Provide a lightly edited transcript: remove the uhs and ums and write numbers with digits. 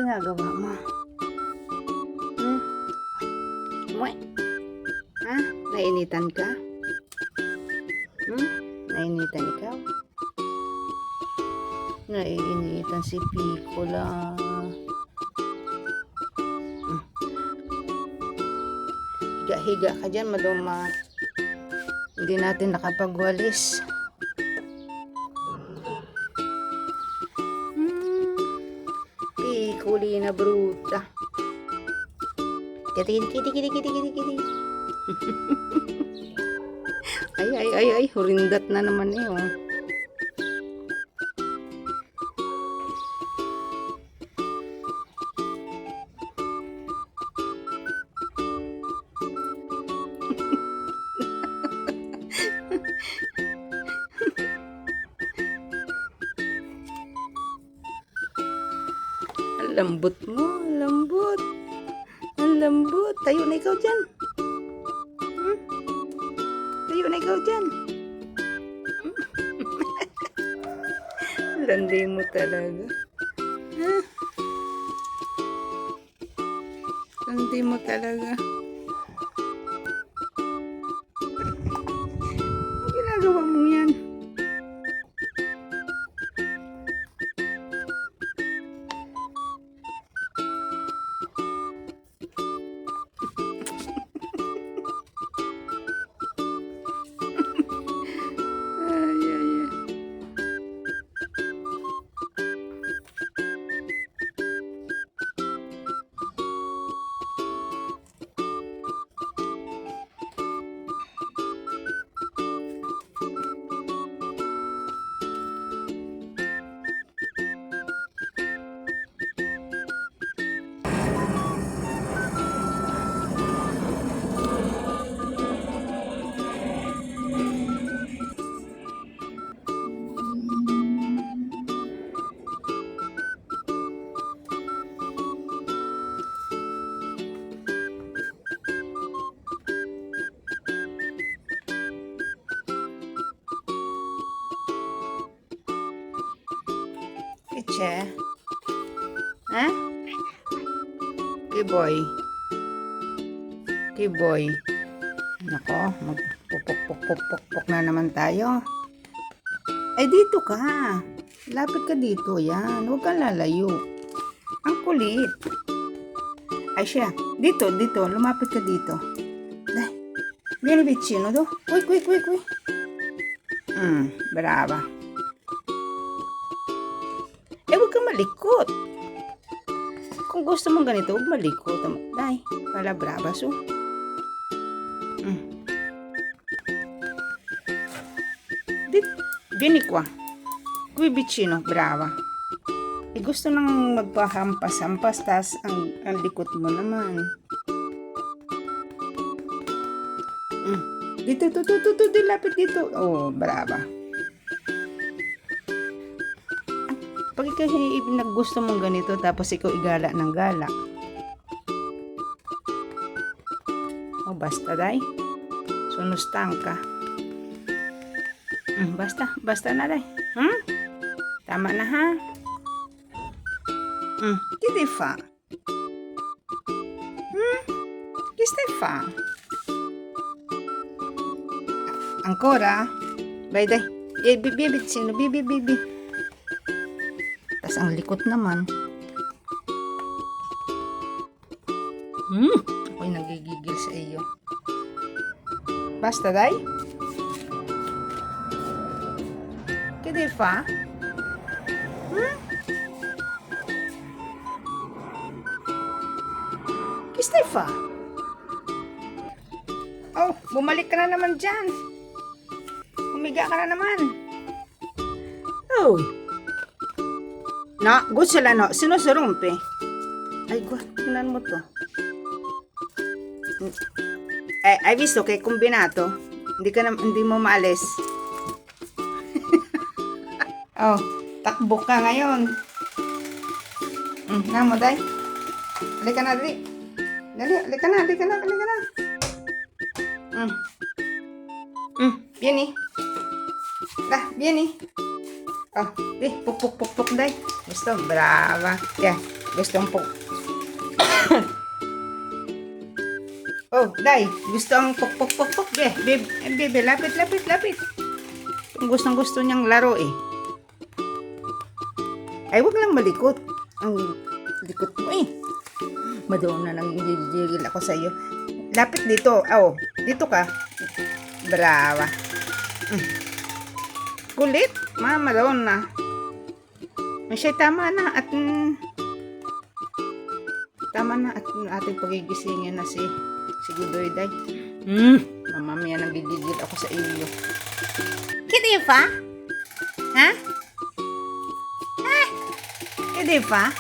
ginagawa mo? Hmm? Mwe? Ha? Nainitan ka? Nainitan ikaw? Naiinitan si Pikola. Higa-higa ka dyan, maluma. Hindi natin nakapagwalis. Picolina bruta. Kiti. Ay, hurindat na naman eh, oh. Ang lambot mo, lambot. Ang lambot. Tayo na ikaw dyan. Tayo na ikaw dyan. Landi mo talaga. Ha? Landi mo talaga. Ang ginagawa mo yan? Piche? Ha? Kiboy? Kiboy? Nako, magpupok na naman tayo. Ay, dito ka. Lapit ka dito, yan. Huwag kang lalayo. Ang kulit. Ay, siya. Dito. Lumapit ka dito. Dai. Vieni vicino, do. Qui. Brava. Eh, huwag kang malikot. Kung gusto mong ganito, huwag malikot. Dai, pala brava su. Vieni qua. Qui vicino, brava. Eh, gusto nang magpahampas-hampas, tas ang likot mo naman. Dito, lapit dito. Oh, brava. Pag ikaw naggusto mong ganito, tapos ikaw igala ng gala. Oh, basta dai. Sunustang ka. Basta na dai. Tama na ha. Che devi fa? Che stai fa? Ancora? Vai dai. Bibi, sino? Bibi. Tas ang likot naman. Ako'y nagigigil sa iyo. Basta dai. Che devi fa? Che stai fa? Oh, bumalik ka na naman dyan. Humiga ka na naman. Oh. No, gusto lang, no. Sino se rompe? Ay, tingnan mo to. Hai visto che è combinato? Hindi mo maalis. Oh, takbo ka ngayon. Namo, dai. Halika na, dali. Halika na. Vieni. Vieni. Oh, puk puk puk puk day. Gusto, brava. Yeah, gustong puk. Oh, day, gusto ang puk puk puk puk. Bebe, lapit, lapit, lapit. Ang gustong gusto niyang laro eh. Ay, wag lang malikot. Ang likot mo eh. Madonna nang gigil ako sa iyo. Lapit dito. Oh, dito ka. Brava. Kulit. Madonna. Siya tama na at tama na at ating pagigisingin na si Gudoy day. Mamamaya nang gigil ako sa iyo. Kidi pa? Ha? Ha? Kidi pa?